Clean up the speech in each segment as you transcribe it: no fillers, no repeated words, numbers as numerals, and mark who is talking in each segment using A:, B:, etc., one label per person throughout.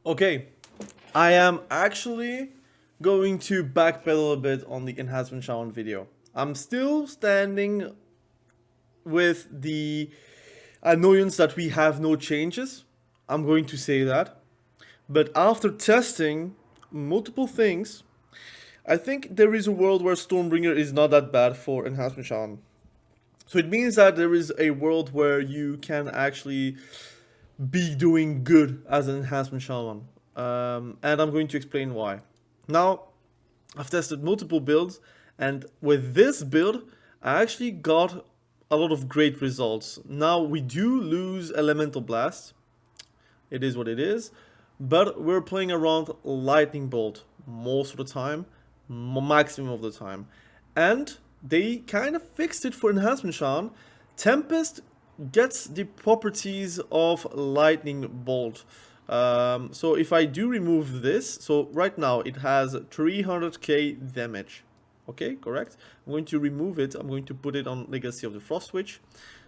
A: Okay, I am actually going to backpedal a bit on the enhancement shaman video. I'm still standing with the annoyance that we have no changes. I'm going to say that. But after testing multiple things, I think there is a world where Stormbringer is not that bad for enhancement shaman. So it means that there is a world where you can actually be doing good as an enhancement shaman. And I'm going to explain why. Now, I've tested multiple builds, and with this build, I actually got a lot of great results. Now, we do lose Elemental Blast. It is what it is. But we're playing around Lightning Bolt most of the time, maximum of the time. And they kind of fixed it for Enhancement Shaman. Tempest gets the properties of Lightning Bolt. So if I do remove this, so right now it has 300k damage. Okay, correct? I'm going to remove it. I'm going to put it on Legacy of the Frost Witch.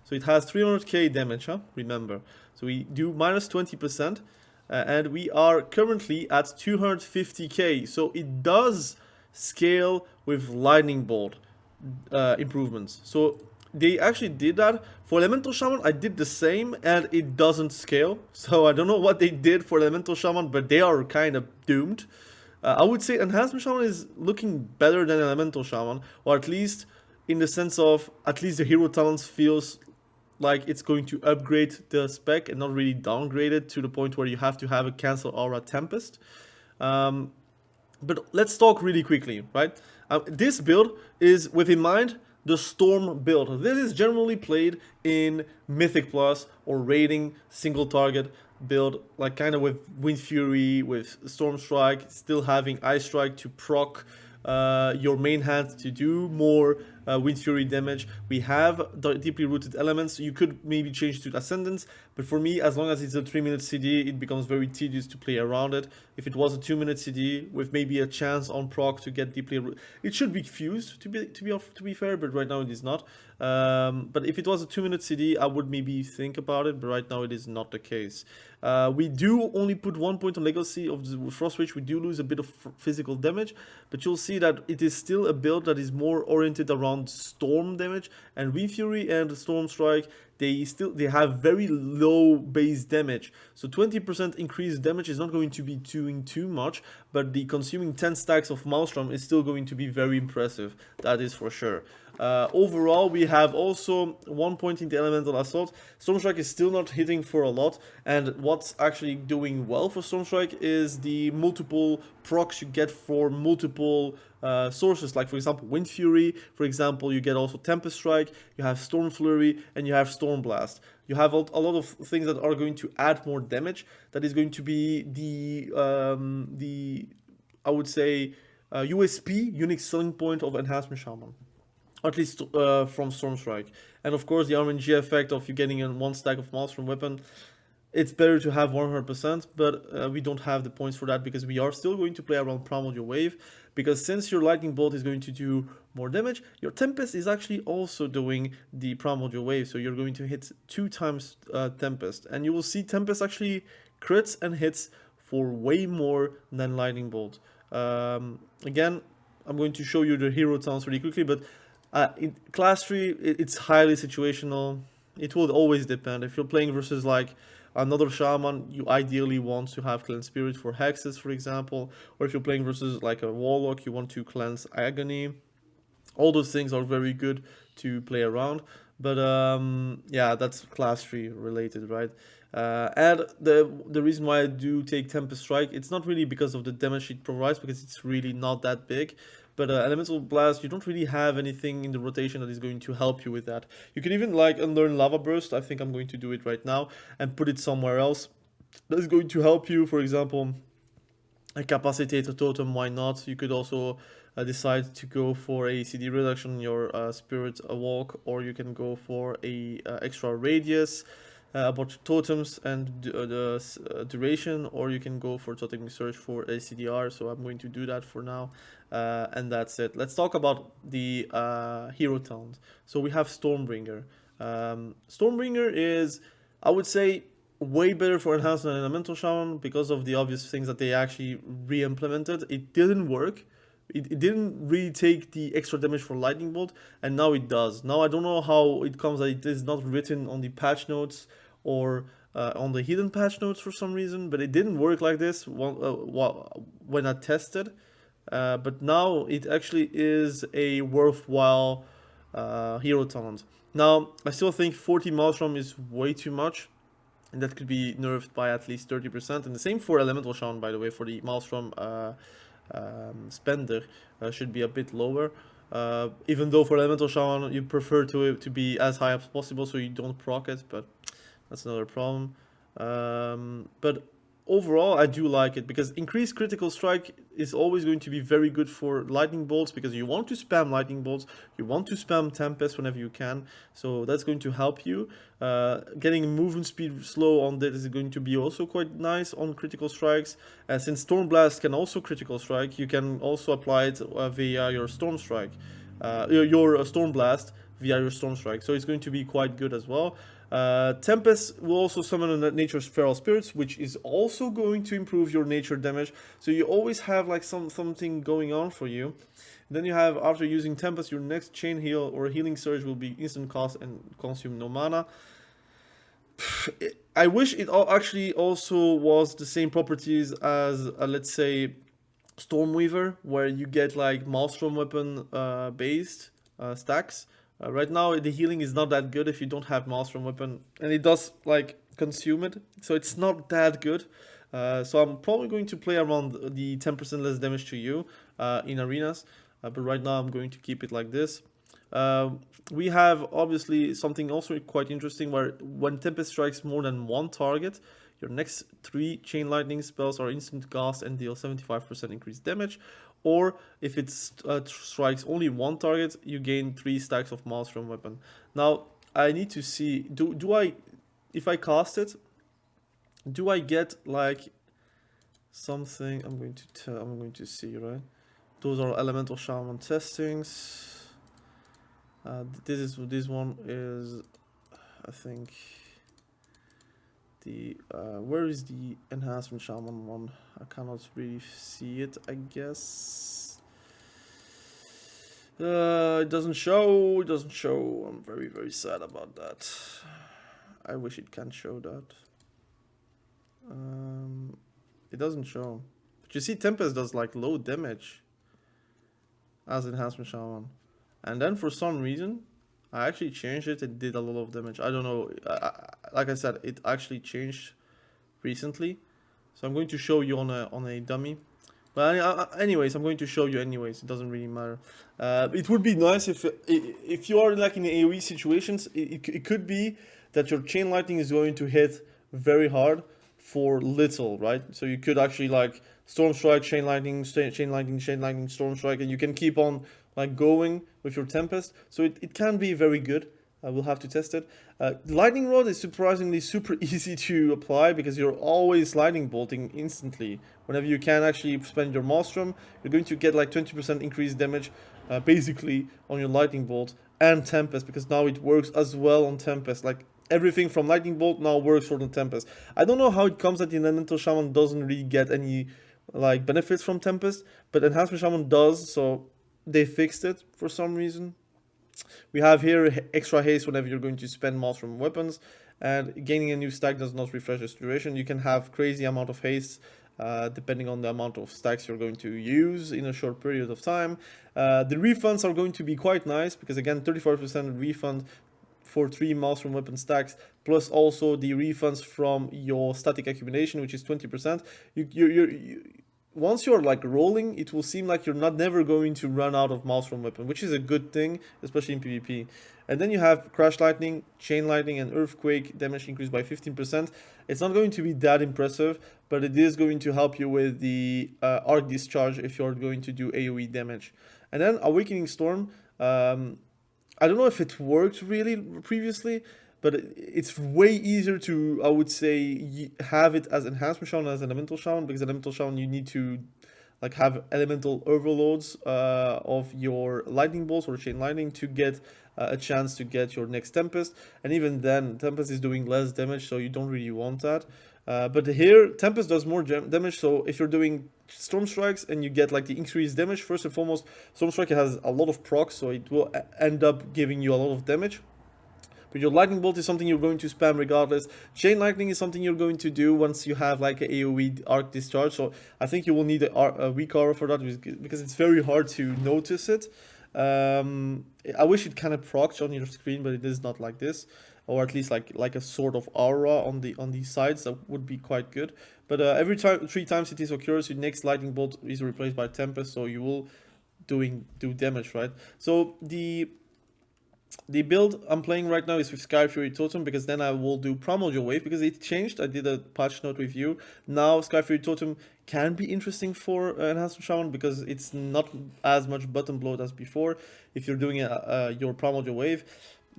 A: So it has 300k damage, huh? Remember. So we do minus 20%. And we are currently at 250k. So it does scale with Lightning Bolt improvements. So they actually did that. For Elemental Shaman, I did the same, and it doesn't scale. So I don't know what they did for Elemental Shaman, but they are kind of doomed. I would say Enhancement Shaman is looking better than Elemental Shaman, or at least in the sense of, at least the hero talents feels like it's going to upgrade the spec and not really downgrade it to the point where you have to have a cancel aura Tempest. But let's talk really quickly, right? This build is, with in mind, the Storm build. This is generally played in Mythic Plus or raiding single target build, like kind of with Wind Fury, with Storm Strike, still having Ice Strike to proc your main hand to do more Wind Fury damage. We have the deeply rooted elements. You could maybe change to Ascendance, but for me, as long as it's a 3-minute CD, it becomes very tedious to play around it. If it was a 2-minute CD with maybe a chance on proc to get deeply rooted, it should be fused to be fair, but right now it is not. But if it was a 2-minute CD, I would maybe think about it, but right now it is not the case. We do only put 1 point on Legacy of the Frost Witch. We do lose a bit of physical damage, but you'll see that it is still a build that is more oriented around storm damage, and Wind Fury and Storm Strike, they have very low base damage. So 20% increased damage is not going to be doing too much, but the consuming 10 stacks of Maelstrom is still going to be very impressive. That is for sure. Overall, we have also 1 point in the Elemental Assault. Stormstrike is still not hitting for a lot, and what's actually doing well for Stormstrike is the multiple procs you get for multiple sources, like for example Wind Fury. For example, you get also Tempest Strike, you have Storm Flurry, and you have Storm Blast. You have a lot of things that are going to add more damage. That is going to be the I would say USP, unique selling point of Enhancement Shaman. At least from Stormstrike. And of course the RNG effect of you getting in 1 stack of Maelstrom weapon. It's better to have 100%, but we don't have the points for that because we are still going to play around Primordial Wave. Because since your Lightning Bolt is going to do more damage, your Tempest is actually also doing the Primordial Wave. So you're going to hit 2 times Tempest. And you will see Tempest actually crits and hits for way more than Lightning Bolt. Again, I'm going to show you the hero talents really quickly, but in class 3, it's highly situational. It will always depend. If you're playing versus like another shaman, you ideally want to have cleanse spirit for hexes, for example. Or if you're playing versus like a warlock, you want to cleanse agony. All those things are very good to play around. But yeah, that's class 3 related, right? And the reason why I do take Tempest Strike, it's not really because of the damage it provides, because it's really not that big. But Elemental Blast, you don't really have anything in the rotation that is going to help you with that. You can even like unlearn Lava Burst. I think I'm going to do it right now and put it somewhere else. That is going to help you, for example, incapacitate a totem, why not? You could also decide to go for a CD reduction in your Spirit Walk, or you can go for a extra radius about totems and the duration, or you can go for totem search for a CDR. So I'm going to do that for now, and that's it. Let's talk about the hero talent. So we have Stormbringer. Stormbringer is, I would say, way better for enhancement and elemental shaman because of the obvious things that they actually re-implemented. It didn't work. It didn't really take the extra damage for lightning bolt, and now it does. Now I don't know how it comes that it is not written on the patch notes or on the hidden patch notes for some reason, but it didn't work like this when I tested. But now it actually is a worthwhile hero talent. Now I still think 40 Maelstrom is way too much, and that could be nerfed by at least 30%. And the same for Elemental Shaman, by the way, for the Maelstrom spender should be a bit lower. Even though for Elemental Shaman you prefer to be as high as possible so you don't proc it, but that's another problem. But overall, I do like it because increased critical strike is always going to be very good for lightning bolts, because you want to spam lightning bolts, you want to spam tempest whenever you can, so that's going to help you. Getting movement speed slow on that is going to be also quite nice on critical strikes. Since Storm Blast can also critical strike, you can also apply it via your Storm Strike, your Storm Blast via your Storm Strike, so it's going to be quite good as well. Tempest will also summon nature's feral spirits, which is also going to improve your nature damage, so you always have like something going on for you. Then you have, after using Tempest, your next chain heal or healing surge will be instant cost and consume no mana. I wish it actually also was the same properties as let's say Stormweaver, where you get like Maelstrom weapon based stacks. Right now the healing is not that good if you don't have Maelstrom weapon, and it does like consume it, so it's not that good. So I'm probably going to play around the 10% less damage to you in arenas, but right now I'm going to keep it like this. We have obviously something also quite interesting, where when Tempest strikes more than one target, your next 3 chain lightning spells are instant cast and deal 75% increased damage. Or if it strikes only one target, you gain 3 stacks of Maelstrom weapon. Now I need to see, do I, if I cast it, do I get like something? I'm going to see, right? Those are elemental shaman testings. This one is, I think, the where is the enhancement shaman one? I cannot really see it, I guess. It doesn't show. I'm very, very sad about that. I wish it can show that. It doesn't show. But you see, Tempest does like low damage as enhancement shaman, and then for some reason I actually changed it. It did a lot of damage. I don't know. Like I said, it actually changed recently, so I'm going to show you on a dummy. But anyways, I'm going to show you anyways. It doesn't really matter. It would be nice if you are like in AOE situations. It could be that your chain lightning is going to hit very hard for little, right? So you could actually like storm strike, chain lightning, storm strike, and you can keep on like going with your Tempest. So it can be very good. We'll have to test it. Lightning Rod is surprisingly super easy to apply, because you're always lightning bolting instantly. Whenever you can actually spend your Maelstrom, you're going to get like 20% increased damage basically on your lightning bolt and Tempest, because now it works as well on Tempest. Like everything from lightning bolt now works for the Tempest. I don't know how it comes that the elemental shaman doesn't really get any like benefits from Tempest, but enhancement shaman does, so they fixed it for some reason. We have here extra haste whenever you're going to spend Maelstrom weapons, and gaining a new stack does not refresh its duration. You can have crazy amount of haste depending on the amount of stacks you're going to use in a short period of time. The refunds are going to be quite nice, because again 35% refund for 3 Maelstrom weapon stacks, plus also the refunds from your static accumulation, which is 20%. Once you're like rolling, it will seem like you're never going to run out of Maelstrom weapon, which is a good thing, especially in PvP. And then you have Crash Lightning, Chain Lightning, and Earthquake damage increased by 15%. It's not going to be that impressive, but it is going to help you with the Arc Discharge if you're going to do AoE damage. And then Awakening Storm, I don't know if it worked really previously, but it's way easier to, I would say, have it as enhancement shaman as elemental shaman, because elemental shaman you need to like have elemental overloads of your lightning bolts or chain lightning to get a chance to get your next Tempest. And even then, Tempest is doing less damage, so you don't really want that. But here, Tempest does more damage, so if you're doing Storm Strikes and you get like the increased damage, first and foremost, Storm Strike has a lot of procs, so it will end up giving you a lot of damage. But your Lightning Bolt is something you're going to spam regardless. Chain Lightning is something you're going to do once you have like an AoE Arc Discharge, so I think you will need a weak aura for that, because it's very hard to notice it. I wish it kind of procs on your screen, but it is not like this, or at least like a sort of aura on the sides. That would be quite good. But every time 3 times it is occurs, your next lightning bolt is replaced by Tempest, so you will do damage, right? So the build I'm playing right now is with Sky Fury Totem, because then I will do Primordial Wave, because it changed. I did a patch note review. Now Sky Fury Totem can be interesting for Enhancement Shaman, because it's not as much button bloat as before. If you're doing your Primordial Wave,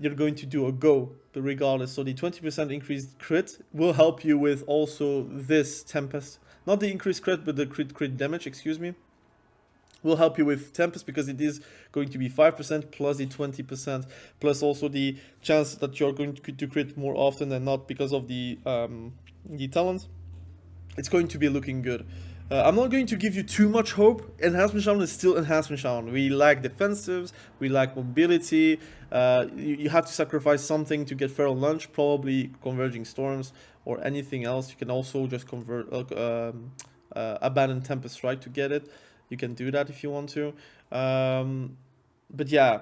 A: you're going to do a go, but regardless. So the 20% increased crit will help you with also this Tempest. Not the increased crit, but the crit damage, excuse me. Will help you with Tempest, because it is going to be 5% plus the 20%, plus also the chance that you're going to crit more often than not because of the talent. It's going to be looking good. I'm not going to give you too much hope. Enhancement Shaman is still Enhancement Shaman. We lack defensives, we lack mobility. You have to sacrifice something to get Feral Lunge, probably Converging Storms or anything else. You can also just convert Abandon Tempest, right, to get it. You can do that if you want to. But yeah,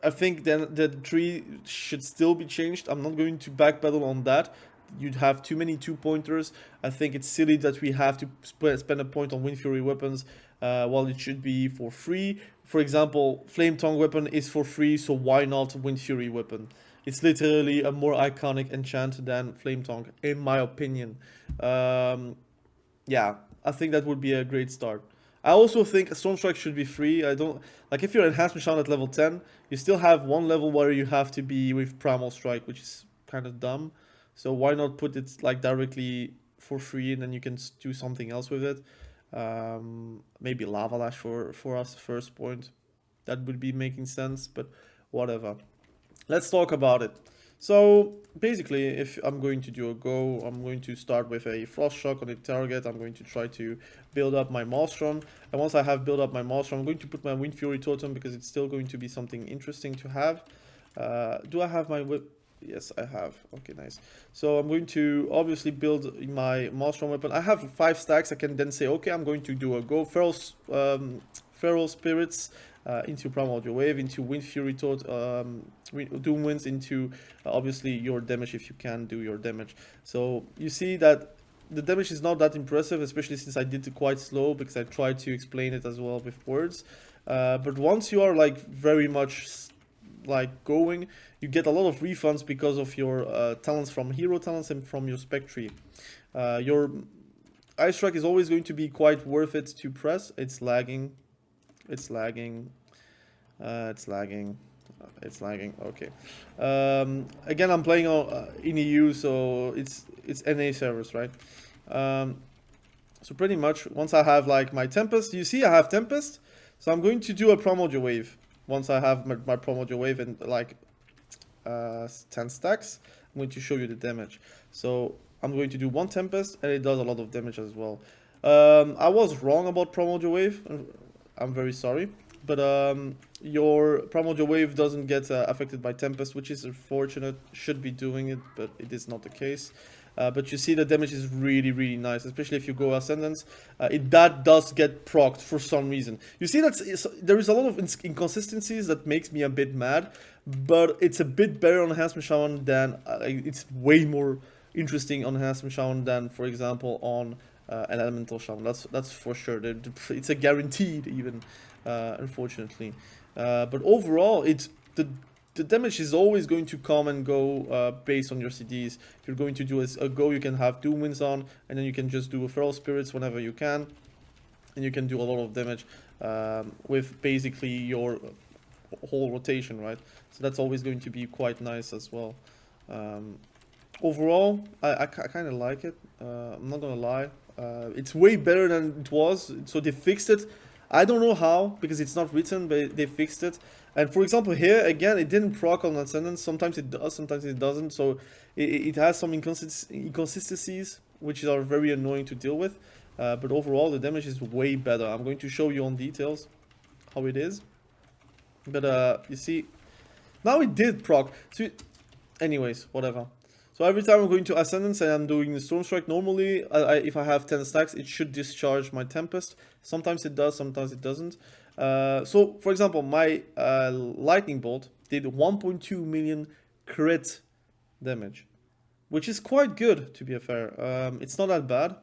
A: I think then the tree should still be changed. I'm not going to backpedal on that. You'd have too many 2-pointers. I think it's silly that we have to spend a point on Wind Fury weapons while it should be for free. For example, Flame Tongue weapon is for free, so why not Wind Fury weapon? It's literally a more iconic enchant than Flame Tongue, in my opinion. Yeah, I think that would be a great start. I also think a Storm Strike should be free. I don't like, if you're Enhancement Shaman at level 10, you still have one level where you have to be with Primal Strike, which is kind of dumb. So why not put it like directly for free, and then you can do something else with it. Maybe Lava Lash for us first point. That would be making sense, but whatever. Let's talk about it. So basically, if I'm going to do a go, I'm going to start with a Frost Shock on the target. I'm going to try to build up my Maelstrom, and once I have built up my Maelstrom, I'm going to put my Wind Fury Totem, because it's still going to be something interesting to have. Do I have my whip? Yes, I have. Okay, nice. So I'm going to obviously build my Maelstrom weapon. I have 5 stacks. I can then say, okay, I'm going to do a go. Feral Spirits into Primordial Wave, into Wind Fury Totem, Doom Winds, into obviously your damage if you can do your damage. So you see that the damage is not that impressive, especially since I did it quite slow, because I tried to explain it as well with words. But once you are like very much like going, you get a lot of refunds because of your talents from hero talents and from your spec tree. Your Ice Strike is always going to be quite worth it to press. It's lagging. It's lagging. It's lagging. It's lagging. Okay. Again, I'm playing on in EU, so it's NA servers, right? So pretty much once I have like my Tempest, you see I have Tempest, so I'm going to do a Primordial Wave. Once I have my Primordial Wave and like 10 stacks, I'm going to show you the damage. So I'm going to do 1 Tempest, and it does a lot of damage as well. I was wrong about Primordial Wave. I'm very sorry, but your Primordial Wave doesn't get affected by Tempest, which is unfortunate. Should be doing it, but it is not the case. But you see the damage is really, really nice, especially if you go Ascendance. That does get procced for some reason. You see that there is a lot of inconsistencies that makes me a bit mad, but it's a bit better on Enhancement Shaman than, it's way more interesting on Enhancement Shaman than, for example, on an Elemental Shaman. That's for sure. It's a guaranteed even, unfortunately. But overall, it's the damage is always going to come and go based on your CDs. If you're going to do a go, you can have Doom Winds on, and then you can just do a Feral Spirits whenever you can, and you can do a lot of damage with basically your whole rotation, right? So that's always going to be quite nice as well. Overall, I kind of like it. I'm not gonna lie. It's way better than it was, so they fixed it. I don't know how, because it's not written, but they fixed it. And for example, here, again, it didn't proc on Ascendance. Sometimes it does, sometimes it doesn't. So it has some inconsistencies, which are very annoying to deal with. But overall, the damage is way better. I'm going to show you on details how it is. But you see, now it did proc. So anyways, whatever. So every time I'm going to Ascendance and I'm doing the Storm Strike, normally, if I have 10 stacks, it should discharge my Tempest. Sometimes it does, sometimes it doesn't. So, for example, my Lightning Bolt did 1.2 million crit damage, which is quite good, to be fair. It's not that bad.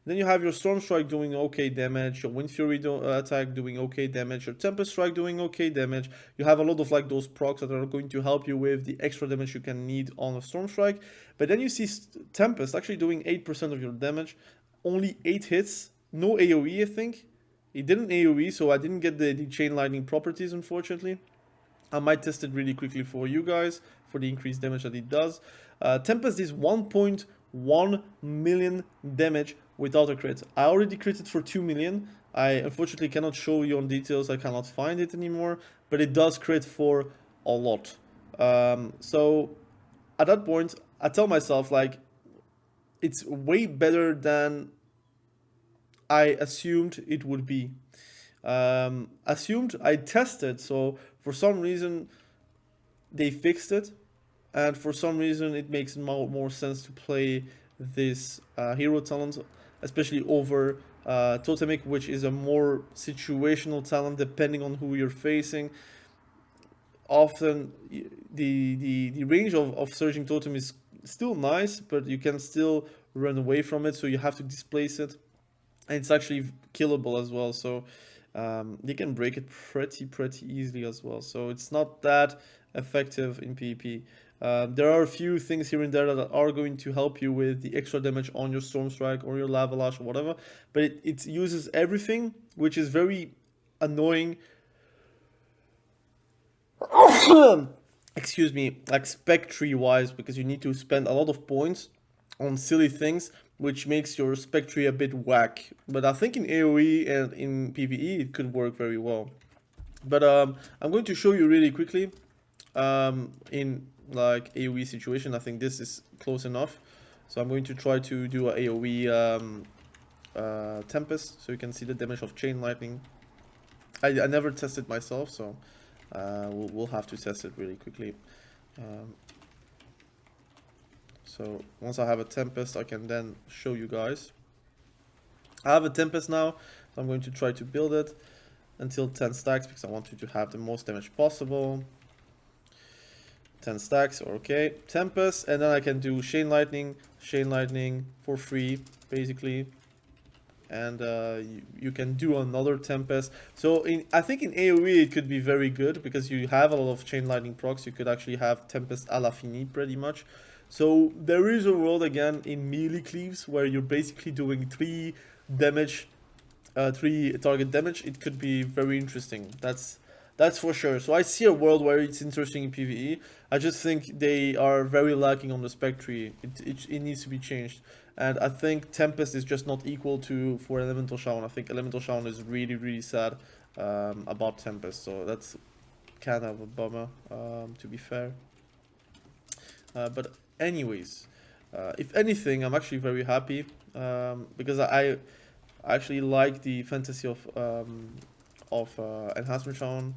A: Then you have your Storm Strike doing okay damage, your Wind Fury attack doing okay damage, your Tempest Strike doing okay damage. You have a lot of like those procs that are going to help you with the extra damage you can need on a Storm Strike. But then you see Tempest actually doing 8% of your damage, only 8 hits, no AoE I think. It didn't AoE, so I didn't get the Chain Lightning properties, unfortunately. I might test it really quickly for you guys, for the increased damage that it does. Tempest is 1.1 million damage without a crit. I already critted for 2 million. I unfortunately cannot show you on details, I cannot find it anymore, but it does crit for a lot. So at that point, I tell myself, like, it's way better than I assumed it would be. I tested, so for some reason they fixed it, and for some reason it makes more sense to play this hero talent, especially over totemic, which is a more situational talent depending on who you're facing. Often the range of surging totem is still nice, but you can still run away from it, so you have to displace it, and it's actually killable as well, so you can break it pretty easily as well, so it's not that effective in PvP. There are a few things here and there that are going to help you with the extra damage on your Storm Strike or your Lava Lash or whatever, but it uses everything, which is very annoying. Excuse me, like spec tree wise, because you need to spend a lot of points on silly things, which makes your spec tree a bit whack. But I think in AoE and in PvE it could work very well. But I'm going to show you really quickly in like AoE situation. I think this is close enough, so I'm going to try to do a AoE Tempest, so you can see the damage of Chain Lightning. I never tested myself, so we'll have to test it really quickly. So once I have a Tempest, I can then show you guys. I have a Tempest now, so I'm going to try to build it until 10 stacks, because I want you to have the most damage possible. 10 stacks, okay. Tempest, and then I can do Chain Lightning for free, basically. And you can do another Tempest. So I think in AoE it could be very good, because you have a lot of Chain Lightning procs. You could actually have Tempest a la fini pretty much. So there is a world again in melee cleaves where you're basically doing 3 damage, 3 target damage. It could be very interesting. That's for sure. So I see a world where it's interesting in PvE. I just think they are very lacking on the spec tree. It needs to be changed. And I think Tempest is just not equal to for Elemental Shaman. I think Elemental Shaman is really sad about Tempest. So that's kind of a bummer, to be fair. But anyways, if anything, I'm actually very happy, because I actually like the fantasy of Enhancement Shaman,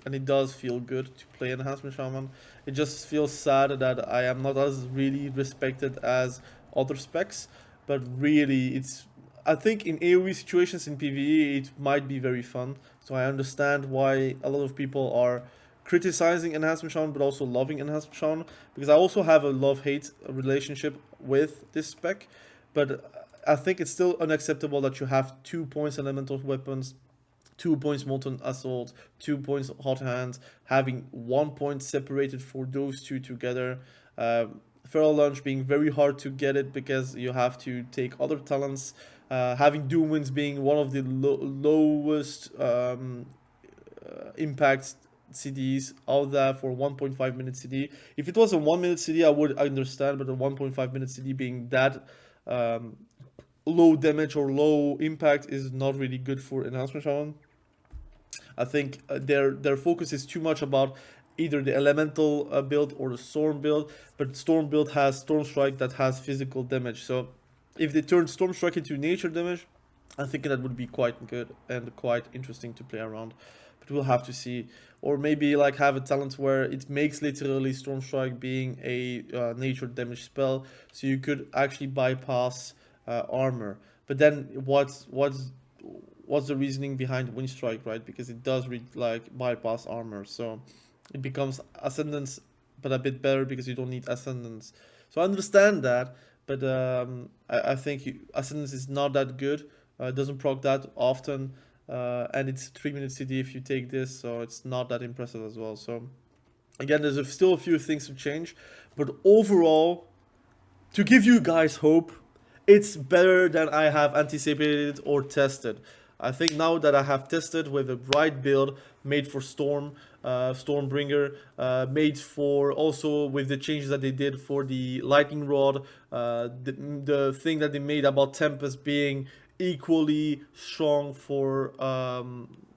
A: and it does feel good to play Enhancement Shaman. It just feels sad that I am not as really respected as other specs, but really I think in AoE situations in PvE it might be very fun. So I understand why a lot of people are criticizing Enhancement Shaman but also loving Enhancement Shaman, because I also have a love-hate relationship with this spec. But I think it's still unacceptable that you have 2 points elemental weapons, 2 points molten assault, 2 points hot hands, having 1 point separated for those two together. Feral Lunge being very hard to get it because you have to take other talents. Having Doom Winds being one of the lowest impact CDs out there for 1.5 minute CD. If it was a 1 minute CD, I would understand, but a 1.5 minute CD being that low damage or low impact is not really good for Enhancement Shaman. I think their focus is too much about either the elemental build or the storm build, but storm build has storm strike that has physical damage. So if they turn storm strike into nature damage, I think that would be quite good and quite interesting to play around. But we'll have to see. Or maybe like have a talent where it makes literally storm strike being a nature damage spell, so you could actually bypass armor. But then what's the reasoning behind wind strike, right? Because it does like bypass armor, so it becomes ascendance, but a bit better because you don't need ascendance. So I understand that, but I think ascendance is not that good. It doesn't proc that often, and it's 3-minute CD if you take this, so it's not that impressive as well. So again, there's still a few things to change, but overall, to give you guys hope, it's better than I have anticipated or tested. I think now that I have tested with the right build, made for Storm, Stormbringer, made for also with the changes that they did for the Lightning Rod, the thing that they made about Tempest being equally strong for,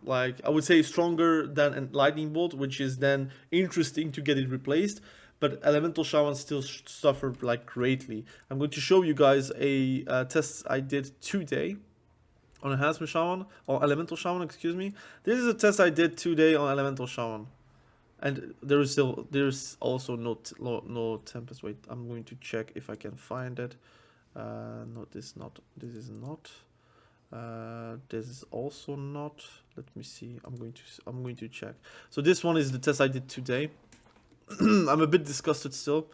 A: like, I would say stronger than a Lightning Bolt, which is then interesting to get it replaced. But Elemental Shaman still suffered like greatly. I'm going to show you guys a test I did today on Enhancement Shaman, or Elemental Shaman, excuse me. This is a test I did today on Elemental Shaman, and there's also no Tempest. Wait, I'm going to check if I can find it. No, this is not. This is also not. Let me see. I'm going to check. So this one is the test I did today. I'm a bit disgusted still.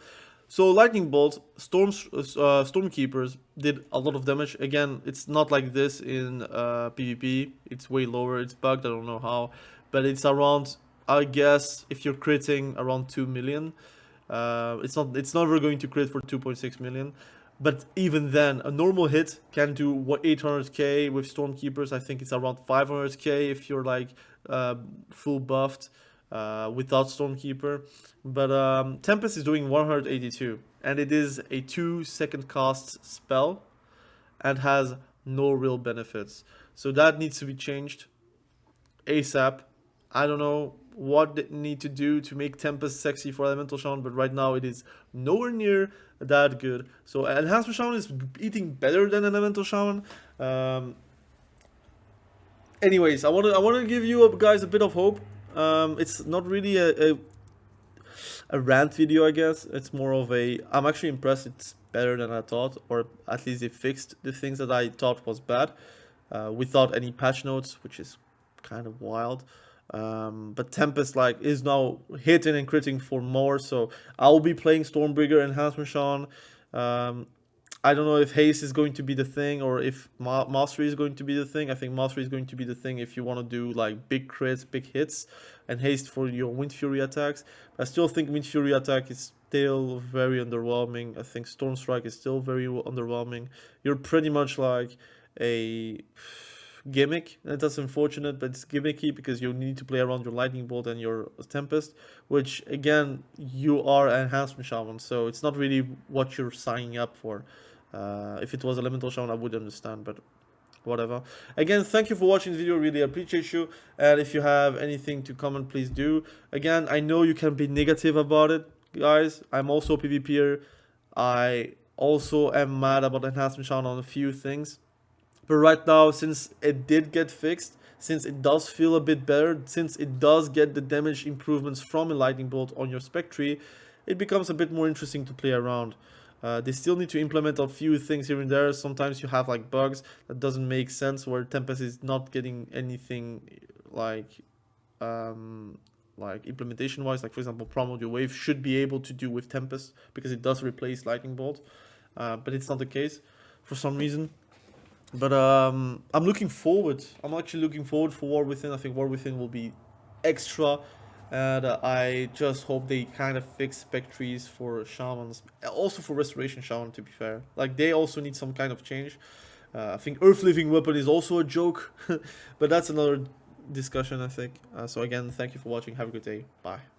A: So Lightning Bolt, Stormkeepers did a lot of damage. Again, it's not like this in PvP. It's way lower. It's bugged. I don't know how, but it's around. I guess if you're critting around 2 million, it's never going to crit for 2.6 million. But even then, a normal hit can do 800k with Stormkeepers. I think it's around 500k if you're like full buffed. Without Stormkeeper, but Tempest is doing 182, and it is a 2-second cast spell and has no real benefits, so that needs to be changed ASAP. I don't know what they need to do to make Tempest sexy for Elemental Shaman, but right now it is nowhere near that good. So Enhancement Shaman is eating better than Elemental Shaman. Anyways, I want to give you guys a bit of hope. It's not really a rant video, I guess. It's more of a, I'm actually impressed it's better than I thought, or at least they fixed the things that I thought was bad without any patch notes, which is kind of wild. But Tempest like is now hitting and critting for more, so I'll be playing Stormbringer, Enhancement Shaman. I don't know if haste is going to be the thing or if mastery is going to be the thing. I think mastery is going to be the thing if you want to do like big crits, big hits, and haste for your Wind Fury attacks. I still think Wind Fury attack is still very underwhelming. I think Storm Strike is still very underwhelming. You're pretty much like a gimmick, and that's unfortunate, but it's gimmicky because you need to play around your Lightning Bolt and your Tempest, which again, you are an Enhancement Shaman, so it's not really what you're signing up for. If it was Elemental Shaman, I would understand, but whatever. Again, thank you for watching this video, really appreciate you, and if you have anything to comment, please do. Again, I know you can be negative about it, guys. I'm also a PvPer. I also am mad about Enhancement Shaman on a few things, but right now, since it did get fixed, since it does feel a bit better, since it does get the damage improvements from a Lightning Bolt on your spec tree, it becomes a bit more interesting to play around. They still need to implement a few things here and there. Sometimes you have like bugs that doesn't make sense, where Tempest is not getting anything like implementation wise. Like for example, Primordial Wave should be able to do with Tempest because it does replace Lightning Bolt, but it's not the case for some reason. But I'm looking forward. I'm actually looking forward for War Within. I think War Within will be extra. And I just hope they kind of fix spec trees for shamans, also for restoration shaman, to be fair. Like, they also need some kind of change. I think Earth Living Weapon is also a joke, but that's another discussion, I think. So again, thank you for watching. Have a good day. Bye.